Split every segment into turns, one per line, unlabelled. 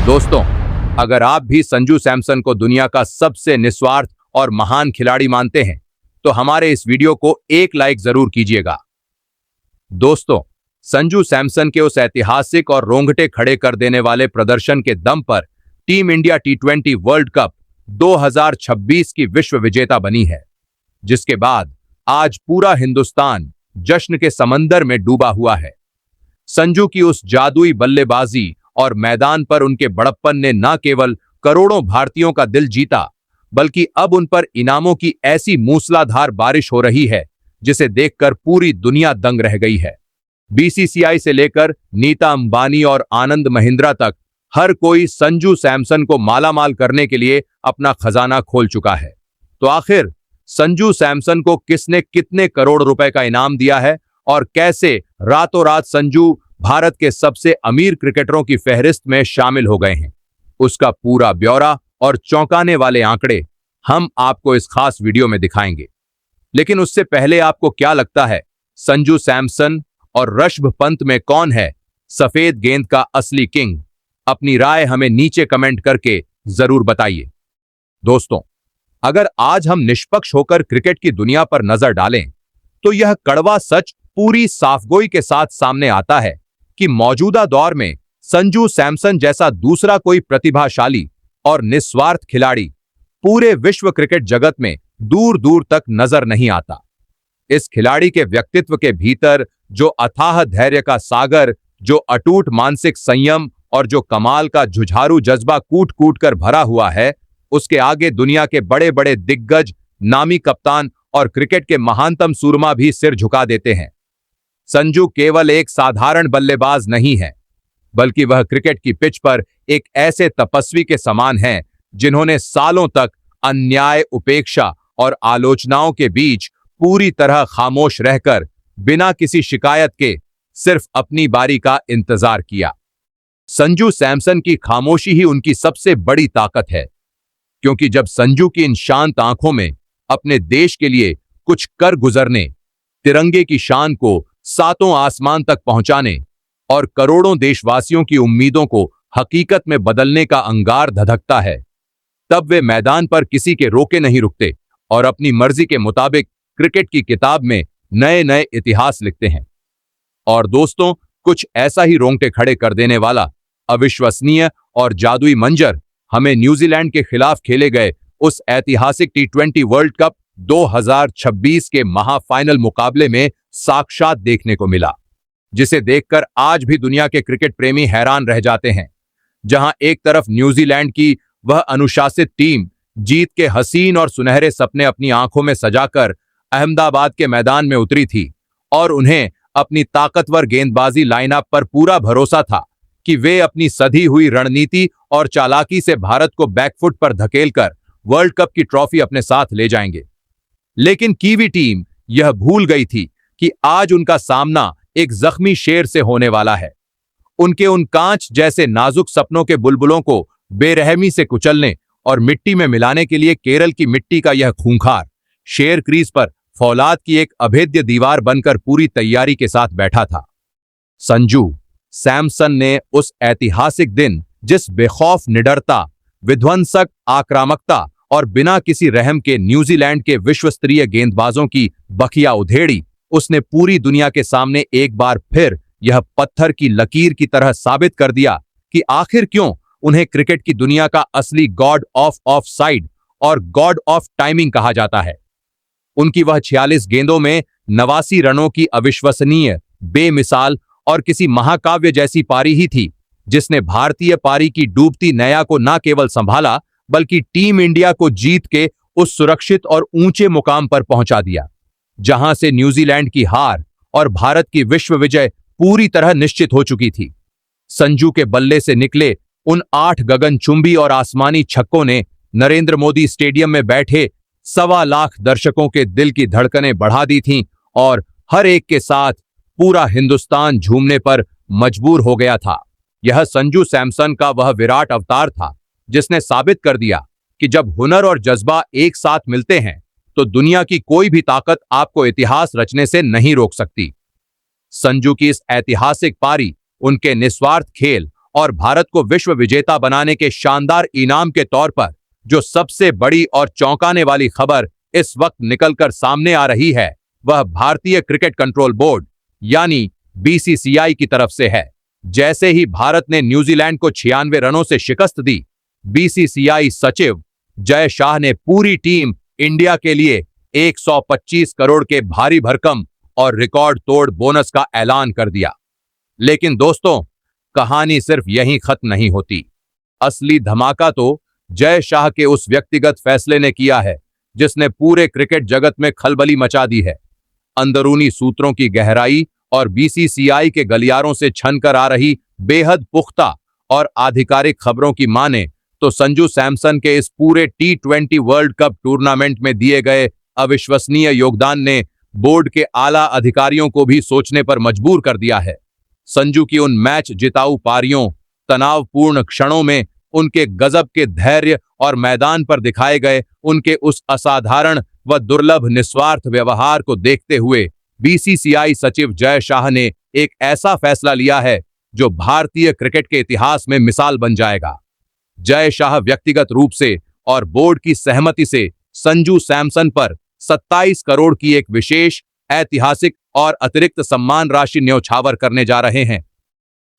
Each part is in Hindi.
दोस्तों, अगर आप भी संजू सैमसन को दुनिया का सबसे निस्वार्थ और महान खिलाड़ी मानते हैं तो हमारे इस वीडियो को एक लाइक जरूर कीजिएगा। दोस्तों, संजू सैमसन के उस ऐतिहासिक और रोंगटे खड़े कर देने वाले प्रदर्शन के दम पर टीम इंडिया टी20 वर्ल्ड कप 2026 की विश्व विजेता बनी है, जिसके बाद आज पूरा हिंदुस्तान जश्न के समंदर में डूबा हुआ है। संजू की उस जादुई बल्लेबाजी और मैदान पर उनके बड़प्पन ने न केवल करोड़ों भारतीयों का दिल जीता, बल्कि अब उन पर इनामों की ऐसी मूसलाधार बारिश हो रही है जिसे देखकर पूरी दुनिया दंग रह गई है। बीसीसीआई से लेकर नीता अंबानी और आनंद महिंद्रा तक हर कोई संजू सैमसन को मालामाल करने के लिए अपना खजाना खोल चुका है। तो आखिर संजू सैमसन को किसने कितने करोड़ रुपए का इनाम दिया है और कैसे रातों रात संजू भारत के सबसे अमीर क्रिकेटरों की फहरिस्त में शामिल हो गए हैं, उसका पूरा ब्यौरा और चौंकाने वाले आंकड़े हम आपको इस खास वीडियो में दिखाएंगे। लेकिन उससे पहले आपको क्या लगता है, संजू सैमसन और ऋषभ पंत में कौन है सफेद गेंद का असली किंग? अपनी राय हमें नीचे कमेंट करके जरूर बताइए। दोस्तों, अगर आज हम निष्पक्ष होकर क्रिकेट की दुनिया पर नजर डालें तो यह कड़वा सच पूरी साफगोई के साथ सामने आता है कि मौजूदा दौर में संजू सैमसन जैसा दूसरा कोई प्रतिभाशाली और निस्वार्थ खिलाड़ी पूरे विश्व क्रिकेट जगत में दूर दूर तक नजर नहीं आता। इस खिलाड़ी के व्यक्तित्व के भीतर जो अथाह धैर्य का सागर, जो अटूट मानसिक संयम और जो कमाल का जुझारू जज्बा कूट कूट कर भरा हुआ है, उसके आगे दुनिया के बड़े बड़े दिग्गज, नामी कप्तान और क्रिकेट के महानतम सूरमा भी सिर झुका देते हैं। संजू केवल एक साधारण बल्लेबाज नहीं है, बल्कि वह क्रिकेट की पिच पर एक ऐसे तपस्वी के समान हैं जिन्होंने सालों तक अन्याय, उपेक्षा और आलोचनाओं के बीच पूरी तरह खामोश रहकर बिना किसी शिकायत के सिर्फ अपनी बारी का इंतजार किया। संजू सैमसन की खामोशी ही उनकी सबसे बड़ी ताकत है, क्योंकि जब संजू की इन शांत आंखों में अपने देश के लिए कुछ कर गुजरने, तिरंगे की शान को सातों आसमान तक पहुंचाने और करोड़ों देशवासियों की उम्मीदों को हकीकत में बदलने का अंगार धधकता है, तब वे मैदान पर किसी के रोके नहीं रुकते और अपनी मर्जी के मुताबिक क्रिकेट की किताब में नए नए इतिहास लिखते हैं। और दोस्तों, कुछ ऐसा ही रोंगटे खड़े कर देने वाला, अविश्वसनीय और जादुई मंजर हमें न्यूजीलैंड के खिलाफ खेले गए उस ऐतिहासिक टी20 वर्ल्ड कप 2026 के महाफाइनल मुकाबले में साक्षात देखने को मिला, जिसे देखकर आज भी दुनिया के क्रिकेट प्रेमी हैरान रह जाते हैं। जहां एक तरफ न्यूजीलैंड की वह अनुशासित टीम जीत के हसीन और सुनहरे सपने अपनी आंखों में सजाकर अहमदाबाद के मैदान में उतरी थी और उन्हें अपनी ताकतवर गेंदबाजी लाइनअप पर पूरा भरोसा था कि वे अपनी सधी हुई रणनीति और चालाकी से भारत को बैकफुट पर धकेलकर वर्ल्ड कप की ट्रॉफी अपने साथ ले जाएंगे। लेकिन कीवी टीम यह भूल गई थी कि आज उनका सामना एक जख्मी शेर से होने वाला है। उनके उन कांच जैसे नाजुक सपनों के बुलबुलों को बेरहमी से कुचलने और मिट्टी में मिलाने के लिए केरल की मिट्टी का यह खूंखार शेर क्रीज पर फौलाद की एक अभेद्य दीवार बनकर पूरी तैयारी के साथ बैठा था। संजू सैमसन ने उस ऐतिहासिक दिन जिस बेखौफ निडरता, विध्वंसक आक्रामकता और बिना किसी रहम के न्यूजीलैंड के विश्वस्तरीय गेंदबाजों की बखिया उधेड़ी, उसने पूरी दुनिया के सामने एक बार फिर यह पत्थर की लकीर की तरह साबित कर दिया कि आखिर क्यों उन्हें क्रिकेट की दुनिया का असली गॉड ऑफ ऑफ साइड और गॉड ऑफ टाइमिंग कहा जाता है। उनकी वह 46 गेंदों में 89 रनों की अविश्वसनीय, बेमिसाल और किसी महाकाव्य जैसी पारी ही थी, जिसने भारतीय पारी की डूबती नैया को न केवल संभाला बल्कि टीम इंडिया को जीत के उस सुरक्षित और ऊंचे मुकाम पर पहुंचा दिया जहां से न्यूजीलैंड की हार और भारत की विश्व विजय पूरी तरह निश्चित हो चुकी थी। संजू के बल्ले से निकले उन 8 गगनचुंबी और आसमानी छक्कों ने नरेंद्र मोदी स्टेडियम में बैठे 1.25 लाख दर्शकों के दिल की धड़कनें बढ़ा दी थीं और हर एक के साथ पूरा हिंदुस्तान झूमने पर मजबूर हो गया था। यह संजू सैमसन का वह विराट अवतार था जिसने साबित कर दिया कि जब हुनर और जज्बा एक साथ मिलते हैं तो दुनिया की कोई भी ताकत आपको इतिहास रचने से नहीं रोक सकती। संजू की इस ऐतिहासिक पारी उनके निस्वार्थ खेल और भारत को विश्व विजेता बनाने के शानदार इनाम के तौर पर जो सबसे बड़ी और चौंकाने वाली खबर इस वक्त निकलकर सामने आ रही है, वह भारतीय क्रिकेट कंट्रोल बोर्ड यानी बीसीसीआई की तरफ से है। जैसे ही भारत ने न्यूजीलैंड को 96 रनों से शिकस्त दी, बीसीसीआई सचिव जय शाह ने पूरी टीम इंडिया के लिए 125 करोड़ के भारी भरकम और रिकॉर्ड तोड़ बोनस का ऐलान कर दिया। लेकिन दोस्तों, कहानी सिर्फ यहीं खत्म नहीं होती। असली धमाका तो जय शाह के उस व्यक्तिगत फैसले ने किया है जिसने पूरे क्रिकेट जगत में खलबली मचा दी है। अंदरूनी सूत्रों की गहराई और बीसीसीआई के गलियारों से छनकर आ रही बेहद पुख्ता और आधिकारिक खबरों की माने तो संजू सैमसन के इस पूरे T20 वर्ल्ड कप टूर्नामेंट में दिए गए अविश्वसनीय योगदान ने बोर्ड के आला अधिकारियों को भी सोचने पर मजबूर कर दिया है। संजू की उन मैच जिताऊ पारियों, तनावपूर्ण क्षणों में उनके गजब के धैर्य और मैदान पर दिखाए गए उनके उस असाधारण व दुर्लभ निस्वार्थ व्यवहार को देखते हुए बीसीसीआई सचिव जय शाह ने एक ऐसा फैसला लिया है जो भारतीय क्रिकेट के इतिहास में मिसाल बन जाएगा। जय शाह व्यक्तिगत रूप से और बोर्ड की सहमति से संजू सैमसन पर 27 करोड़ की एक विशेष, ऐतिहासिक और अतिरिक्त सम्मान राशि न्यौछावर करने जा रहे हैं।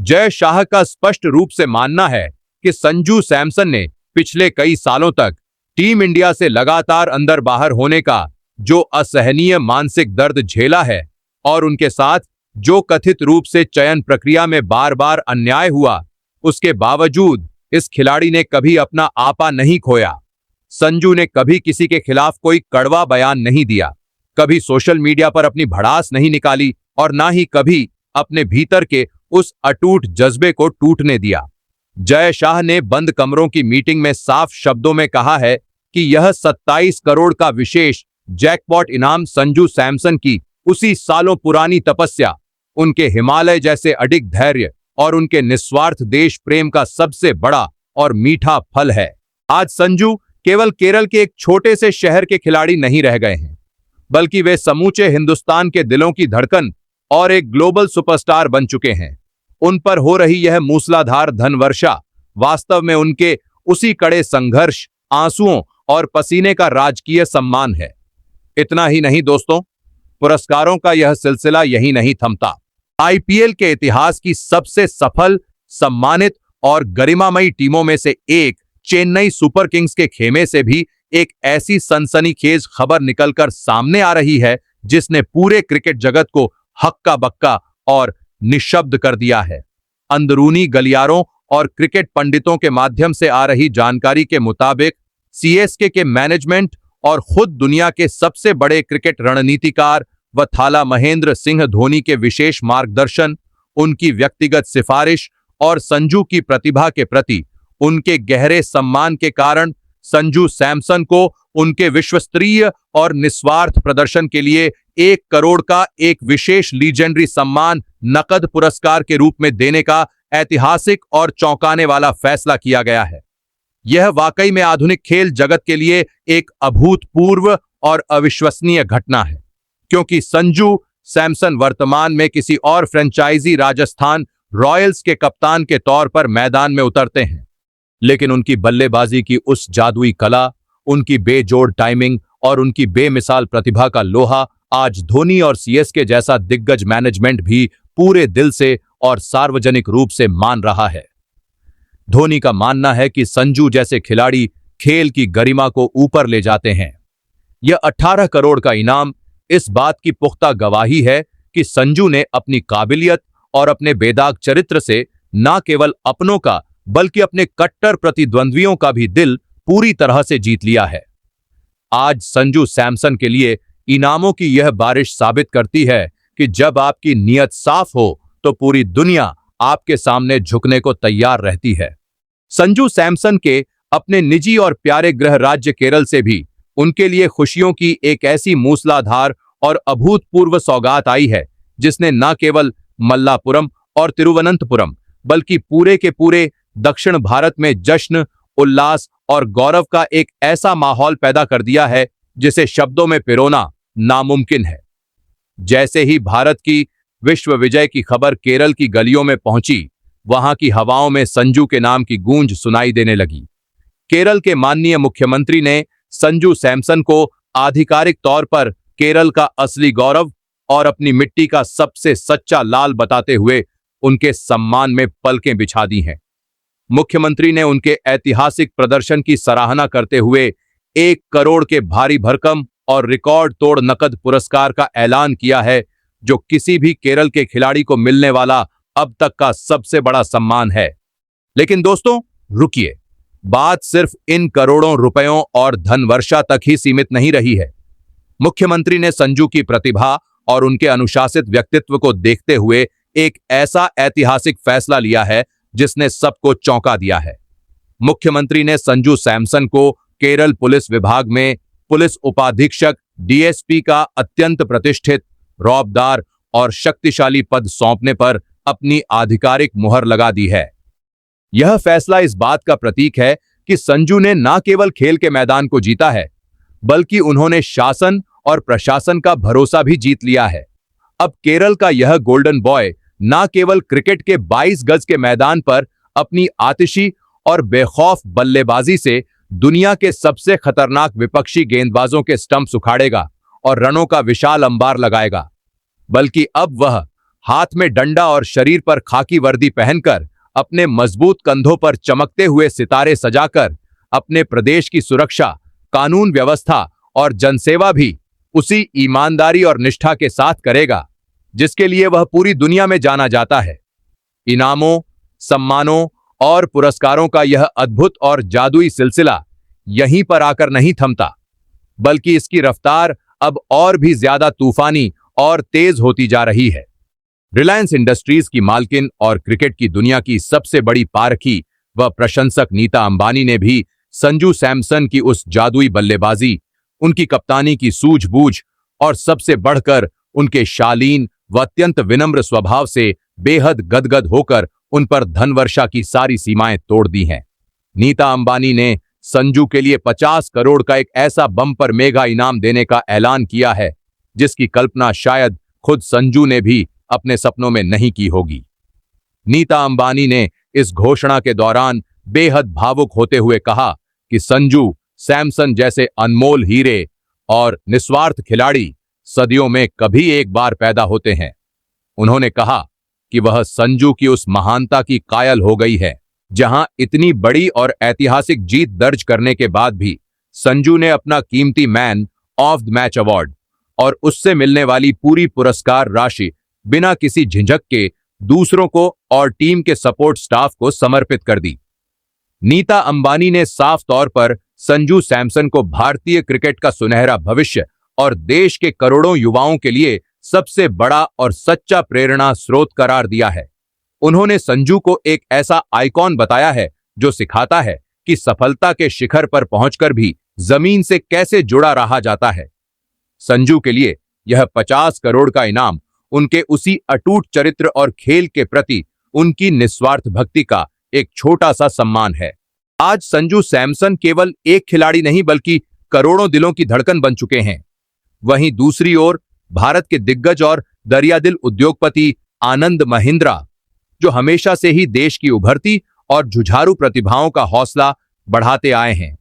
जय शाह का स्पष्ट रूप से मानना है कि संजू सैमसन ने पिछले कई सालों तक टीम इंडिया से लगातार अंदर बाहर होने का जो असहनीय मानसिक दर्द झेला है और उनके साथ जो कथित रूप से चयन प्रक्रिया में बार बार अन्याय हुआ, उसके बावजूद इस खिलाड़ी ने कभी अपना आपा नहीं खोया। संजू ने कभी किसी के खिलाफ कोई कड़वा बयान नहीं दिया, कभी सोशल मीडिया पर अपनी भड़ास नहीं निकाली और ना ही कभी अपने भीतर के उस अटूट जज्बे को टूटने दिया। जय शाह ने बंद कमरों की मीटिंग में साफ शब्दों में कहा है कि यह 27 करोड़ का विशेष जैकपॉट इनाम संजू सैमसन की उसी सालों पुरानी तपस्या, उनके हिमालय जैसे अडिग धैर्य और उनके निस्वार्थ देश प्रेम का सबसे बड़ा और मीठा फल है। आज संजू केवल केरल के एक छोटे से शहर के खिलाड़ी नहीं रह गए हैं, बल्कि वे समूचे हिंदुस्तान के दिलों की धड़कन और एक ग्लोबल सुपरस्टार बन चुके हैं। उन पर हो रही यह मूसलाधार धनवर्षा वास्तव में उनके उसी कड़े संघर्ष, आंसुओं और पसीने का राजकीय सम्मान है। इतना ही नहीं दोस्तों, पुरस्कारों का यह सिलसिला यही नहीं थमता। आईपीएल के इतिहास की सबसे सफल, सम्मानित और गरिमामयी टीमों में से एक चेन्नई सुपर किंग्स के खेमे से भी एक ऐसी सनसनीखेज खबर निकलकर सामने आ रही है जिसने पूरे क्रिकेट जगत को हक्का बक्का और निशब्द कर दिया है। अंदरूनी गलियारों और क्रिकेट पंडितों के माध्यम से आ रही जानकारी के मुताबिक सीएसके के मैनेजमेंट और खुद दुनिया के सबसे बड़े क्रिकेट रणनीतिकार व थाला महेंद्र सिंह धोनी के विशेष मार्गदर्शन, उनकी व्यक्तिगत सिफारिश और संजू की प्रतिभा के प्रति उनके गहरे सम्मान के कारण संजू सैमसन को उनके विश्वस्तरीय और निस्वार्थ प्रदर्शन के लिए 1 करोड़ का एक विशेष लीजेंडरी सम्मान नकद पुरस्कार के रूप में देने का ऐतिहासिक और चौंकाने वाला फैसला किया गया है। यह वाकई में आधुनिक खेल जगत के लिए एक अभूतपूर्व और अविश्वसनीय घटना है, क्योंकि संजू सैमसन वर्तमान में किसी और फ्रेंचाइजी राजस्थान रॉयल्स के कप्तान के तौर पर मैदान में उतरते हैं, लेकिन उनकी बल्लेबाजी की उस जादुई कला, उनकी बेजोड़ टाइमिंग और उनकी बेमिसाल प्रतिभा का लोहा आज धोनी और सीएसके जैसा दिग्गज मैनेजमेंट भी पूरे दिल से और सार्वजनिक रूप से मान रहा है। धोनी का मानना है कि संजू जैसे खिलाड़ी खेल की गरिमा को ऊपर ले जाते हैं। यह 18 करोड़ का इनाम इस बात की पुख्ता गवाही है कि संजू ने अपनी काबिलियत और अपने बेदाग चरित्र से न केवल अपनों का बल्कि अपने कट्टर प्रतिद्वंद्वियों का भी दिल पूरी तरह से जीत लिया है। आज संजू सैमसन के लिए इनामों की यह बारिश साबित करती है कि जब आपकी नीयत साफ हो तो पूरी दुनिया आपके सामने झुकने को तैयार रहती है। संजू सैमसन के अपने निजी और प्यारे गृह राज्य केरल से भी उनके लिए खुशियों की एक ऐसी मूसलाधार और अभूतपूर्व सौगात आई है जिसने न केवल मल्लापुरम और तिरुवनंतपुरम बल्कि पूरे के पूरे दक्षिण भारत में जश्न, उल्लास और गौरव का एक ऐसा माहौल पैदा कर दिया है जिसे शब्दों में पिरोना नामुमकिन है। जैसे ही भारत की विश्व विजय की खबर केरल की गलियों में पहुंची, वहां की हवाओं में संजू के नाम की गूंज सुनाई देने लगी। केरल के माननीय मुख्यमंत्री ने संजू सैमसन को आधिकारिक तौर पर केरल का असली गौरव और अपनी मिट्टी का सबसे सच्चा लाल बताते हुए उनके सम्मान में पलकें बिछा दी हैं। मुख्यमंत्री ने उनके ऐतिहासिक प्रदर्शन की सराहना करते हुए 1 करोड़ के भारी भरकम और रिकॉर्ड तोड़ नकद पुरस्कार का ऐलान किया है, जो किसी भी केरल के खिलाड़ी को मिलने वाला अब तक का सबसे बड़ा सम्मान है। लेकिन दोस्तों रुकिए, बात सिर्फ इन करोड़ों रुपयों और धनवर्षा तक ही सीमित नहीं रही है। मुख्यमंत्री ने संजू की प्रतिभा और उनके अनुशासित व्यक्तित्व को देखते हुए एक ऐसा ऐतिहासिक फैसला लिया है जिसने सबको चौंका दिया है। मुख्यमंत्री ने संजू सैमसन को केरल पुलिस विभाग में पुलिस उपाधीक्षक डीएसपी का अत्यंत प्रतिष्ठित, रौबदार और शक्तिशाली पद सौंपने पर अपनी आधिकारिक मुहर लगा दी है। यह फैसला इस बात का प्रतीक है कि संजू ने न केवल खेल के मैदान को जीता है, बल्कि उन्होंने शासन और प्रशासन का भरोसा भी जीत लिया है। अब केरल का यह गोल्डन बॉय न केवल क्रिकेट के 22 गज के मैदान पर अपनी आतिशी और बेखौफ बल्लेबाजी से दुनिया के सबसे खतरनाक विपक्षी गेंदबाजों के स्टंप्स उखाड़ेगा और रनों का विशाल अंबार लगाएगा, बल्कि अब वह हाथ में डंडा और शरीर पर खाकी वर्दी पहनकर अपने मजबूत कंधों पर चमकते हुए सितारे सजाकर अपने प्रदेश की सुरक्षा, कानून व्यवस्था और जनसेवा भी उसी ईमानदारी और निष्ठा के साथ करेगा जिसके लिए वह पूरी दुनिया में जाना जाता है। इनामों, सम्मानों और पुरस्कारों का यह अद्भुत और जादुई सिलसिला यहीं पर आकर नहीं थमता, बल्कि इसकी रफ्तार अब और भी ज्यादा तूफानी और तेज होती जा रही है। रिलायंस इंडस्ट्रीज की मालकिन और क्रिकेट की दुनिया की सबसे बड़ी पारखी व प्रशंसक नीता अंबानी ने भी संजू सैमसन की उस जादुई बल्लेबाजी, उनकी कप्तानी की सूझबूझ और सबसे बढ़कर उनके शालीन व अत्यंत विनम्र स्वभाव से बेहद गदगद होकर उन पर धनवर्षा की सारी सीमाएं तोड़ दी हैं। नीता अंबानी ने संजू के लिए 50 करोड़ का एक ऐसा बम्पर मेगा इनाम देने का ऐलान किया है जिसकी कल्पना शायद खुद संजू ने भी अपने सपनों में नहीं की होगी। नीता अंबानी ने इस घोषणा के दौरान बेहद भावुक होते हुए कहा कि संजू सैमसन जैसे अनमोल हीरे और निस्वार्थ खिलाड़ी सदियों में कभी एक बार पैदा होते हैं। उन्होंने कहा कि वह संजू की उस महानता की कायल हो गई है, जहां इतनी बड़ी और ऐतिहासिक जीत दर्ज करने के बाद भी संजू ने अपना कीमती man of the match award और उससे मिलने वाली पूरी पुरस्कार राशि बिना किसी झिझक के दूसरों को और टीम के सपोर्ट स्टाफ को समर्पित कर दी। नीता अंबानी ने साफ तौर पर संजू सैमसन को भारतीय क्रिकेट का सुनहरा भविष्य और देश के करोड़ों युवाओं के लिए सबसे बड़ा और सच्चा प्रेरणा स्रोत करार दिया है। उन्होंने संजू को एक ऐसा आइकॉन बताया है जो सिखाता है कि सफलता के शिखर पर पहुंचकर भी जमीन से कैसे जुड़ा रहा जाता है। संजू के लिए यह 50 करोड़ का इनाम उनके उसी अटूट चरित्र और खेल के प्रति उनकी निस्वार्थ भक्ति का एक छोटा सा सम्मान है। आज संजू सैमसन केवल एक खिलाड़ी नहीं बल्कि करोड़ों दिलों की धड़कन बन चुके हैं। वहीं दूसरी ओर भारत के दिग्गज और दरियादिल उद्योगपति आनंद महिंद्रा, जो हमेशा से ही देश की उभरती और जुझारू प्रतिभाओं का हौसला बढ़ाते आए हैं,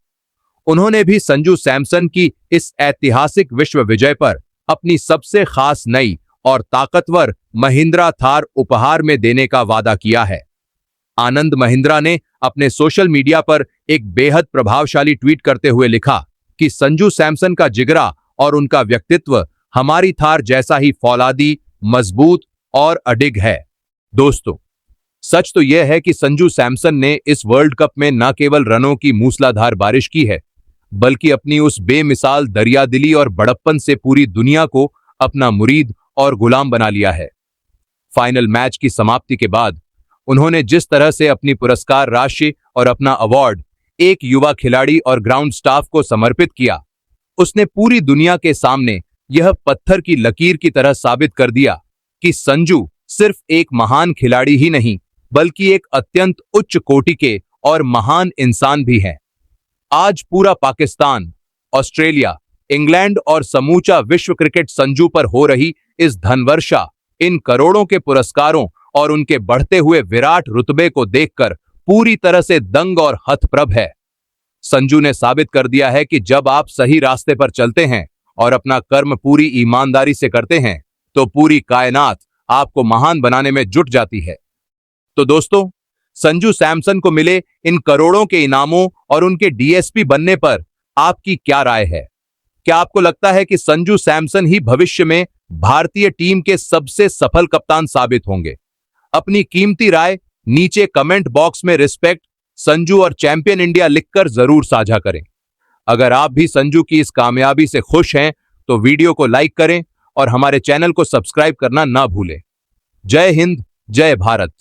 उन्होंने भी संजू सैमसन की इस ऐतिहासिक विश्व विजय पर अपनी सबसे खास नई और ताकतवर महिंद्रा थार उपहार में देने का वादा किया है। आनंद महिंद्रा ने अपने सोशल मीडिया पर एक बेहद प्रभावशाली ट्वीट करते हुए लिखा कि संजू सैमसन का जिगरा और उनका व्यक्तित्व हमारी थार जैसा ही फौलादी, मजबूत और अडिग है। दोस्तों, सच तो यह है कि संजू सैमसन ने इस वर्ल्ड कप में न केवल रनों की मूसलाधार बारिश की है, बल्कि अपनी उस बेमिसाल दरियादिली और बड़प्पन से पूरी दुनिया को अपना मुरीद और गुलाम बना लिया है। फाइनल मैच की समाप्ति के बाद उन्होंने जिस तरह से अपनी पुरस्कार राशि और अपना अवार्ड एक युवा खिलाड़ी और ग्राउंड स्टाफ को समर्पित किया, उसने पूरी दुनिया के सामने यह पत्थर की लकीर की तरह साबित कर दिया कि संजू सिर्फ एक महान खिलाड़ी ही नहीं, बल्कि एक अत्यंत उच्च कोटि के और महान इंसान भी हैं। आज पूरा पाकिस्तान, ऑस्ट्रेलिया, इंग्लैंड और समूचा विश्व क्रिकेट संजू पर हो रही इस धनवर्षा, इन करोड़ों के पुरस्कारों और उनके बढ़ते हुए विराट रुतबे को देखकर पूरी तरह से दंग और हतप्रभ है। संजू ने साबित कर दिया है कि जब आप सही रास्ते पर चलते हैं और अपना कर्म पूरी ईमानदारी से करते हैं तो पूरी कायनात आपको महान बनाने में जुट जाती है। तो दोस्तों, संजू सैमसन को मिले इन करोड़ों के इनामों और उनके डीएसपी बनने पर आपकी क्या राय है? क्या आपको लगता है कि संजू सैमसन ही भविष्य में भारतीय टीम के सबसे सफल कप्तान साबित होंगे? अपनी कीमती राय नीचे कमेंट बॉक्स में रिस्पेक्ट संजू और चैंपियन इंडिया लिखकर जरूर साझा करें। अगर आप भी संजू की इस कामयाबी से खुश हैं तो वीडियो को लाइक करें और हमारे चैनल को सब्सक्राइब करना ना भूलें। जय हिंद, जय भारत।